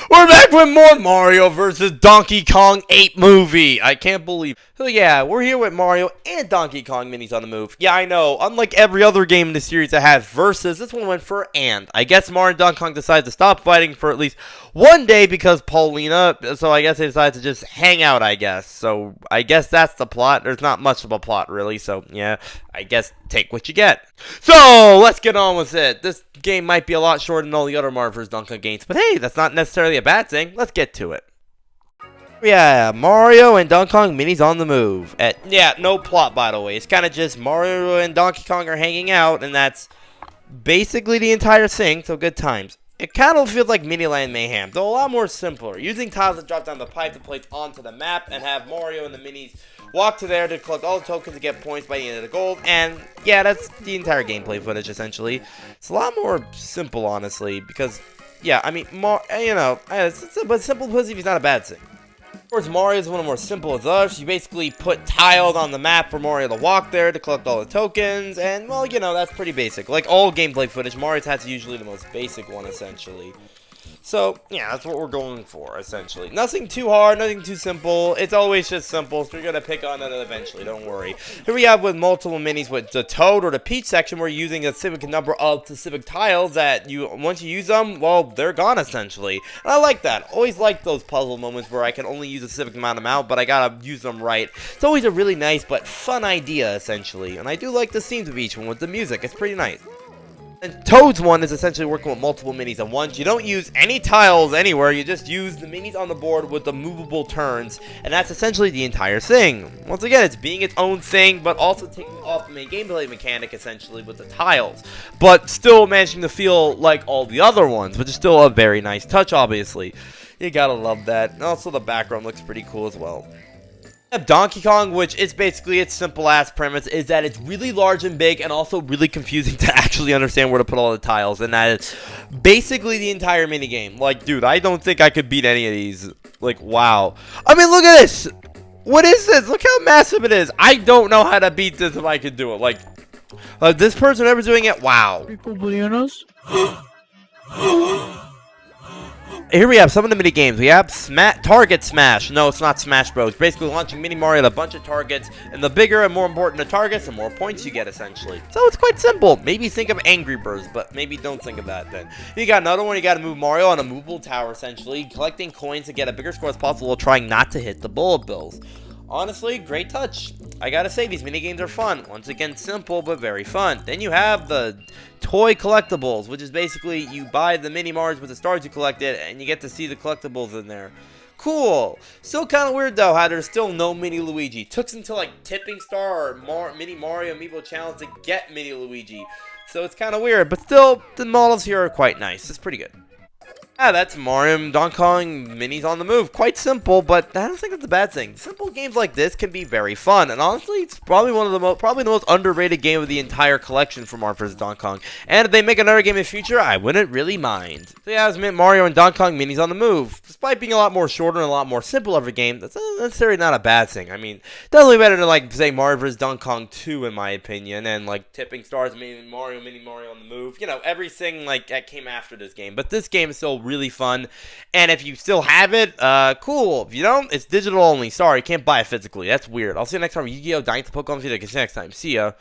We're back with more Mario vs. Donkey Kong 8 movie. I can't believe. So yeah, we're here with Mario and Donkey Kong minis on the move. Yeah, I know. Unlike every other game in the series that has versus, this one went for and. I guess Mario and Donkey Kong decided to stop fighting for at least one day because Paulina. So I guess they decided to just hang out, I guess. So I guess that's the plot. There's not much of a plot, really. So yeah, I guess take what you get. So let's get on with it. This game might be a lot shorter than all the other Mario vs. Donkey Kong games. But hey, that's not necessarily a bad thing. Let's get to it. Yeah, Mario and Donkey Kong minis on the move. Yeah, no plot, by the way. It's kind of just Mario and Donkey Kong are hanging out, and that's basically the entire thing, so good times. It kind of feels like Miniland Mayhem, though a lot more simpler. Using tiles to drop down the pipe to place onto the map, and have Mario and the minis walk to there to collect all the tokens to get points by the end of the gold. And yeah, that's the entire gameplay footage, essentially. It's a lot more simple, honestly, because, yeah, I mean, but simple pussy is not a bad thing. Of course, Mario is one of the more simple as others. You basically put tiles on the map for Mario to walk there to collect all the tokens, and, well, you know, that's pretty basic. Like all gameplay footage, Mario's has usually the most basic one, essentially. So, yeah, that's what we're going for, essentially. Nothing too hard, nothing too simple. It's always just simple, so you're going to pick on it eventually, don't worry. Here we have with multiple minis with the Toad or the Peach section, where you're using a specific number of specific tiles that once you use them, well, they're gone, essentially. And I like that. Always like those puzzle moments where I can only use a specific amount, but I got to use them right. It's always a really nice but fun idea, essentially. And I do like the themes of each one with the music. It's pretty nice. And Toad's one is essentially working with multiple minis at once. You don't use any tiles anywhere, you just use the minis on the board with the movable turns, and that's essentially the entire thing. Once again, it's being its own thing, but also taking off the main gameplay mechanic, essentially, with the tiles. But still managing to feel like all the other ones, which is still a very nice touch, obviously. You gotta love that. And also, the background looks pretty cool as well. Donkey Kong, which is basically its simple ass premise, is that it's really large and big and also really confusing to actually understand where to put all the tiles, and that is basically the entire minigame. Like, dude, I don't think I could beat any of these. Like, wow. I mean, look at this! What is this? Look how massive it is! I don't know how to beat this if I could do it. Like, this person ever doing it? Wow. Here we have some of the mini games. We have Target Smash. No, it's not Smash Bros. Basically launching Mini Mario at a bunch of targets, and the bigger and more important the targets, the more points you get, essentially. So it's quite simple. Maybe think of Angry Birds, but maybe don't think of that then. You got another one. You got to move Mario on a movable tower, essentially, collecting coins to get a bigger score as possible while trying not to hit the bullet bills. Honestly, great touch. I gotta say, these minigames are fun. Once again, simple, but very fun. Then you have the toy collectibles, which is basically you buy the mini Marios with the stars you collected, and you get to see the collectibles in there. Cool. Still kind of weird, though, how there's still no Mini Luigi. Took until, like, Tipping Star or Mini Mario Amiibo Challenge to get Mini Luigi. So it's kind of weird, but still, the models here are quite nice. It's pretty good. Yeah, that's Mario and Donkey Kong minis on the move. Quite simple, but I don't think that's a bad thing. Simple games like this can be very fun, and honestly, it's probably one of the most underrated game of the entire collection from Mario vs. Donkey Kong. And if they make another game in the future, I wouldn't really mind. So yeah, it's Mario and Donkey Kong minis on the move. Despite being a lot more shorter and a lot more simple of a game, that's necessarily not a bad thing. I mean, definitely better than, like, say, Mario vs. Donkey Kong 2, in my opinion, and, like, Tipping Stars, Mini Mario on the move. You know, everything, like, that came after this game. But this game is still really fun, and if you still have it, cool. If you don't, it's digital only. Sorry, can't buy it physically. That's weird. I'll see you next time. Yu-Gi-Oh! Dynasty Pokemon video. Catch you next time. See ya.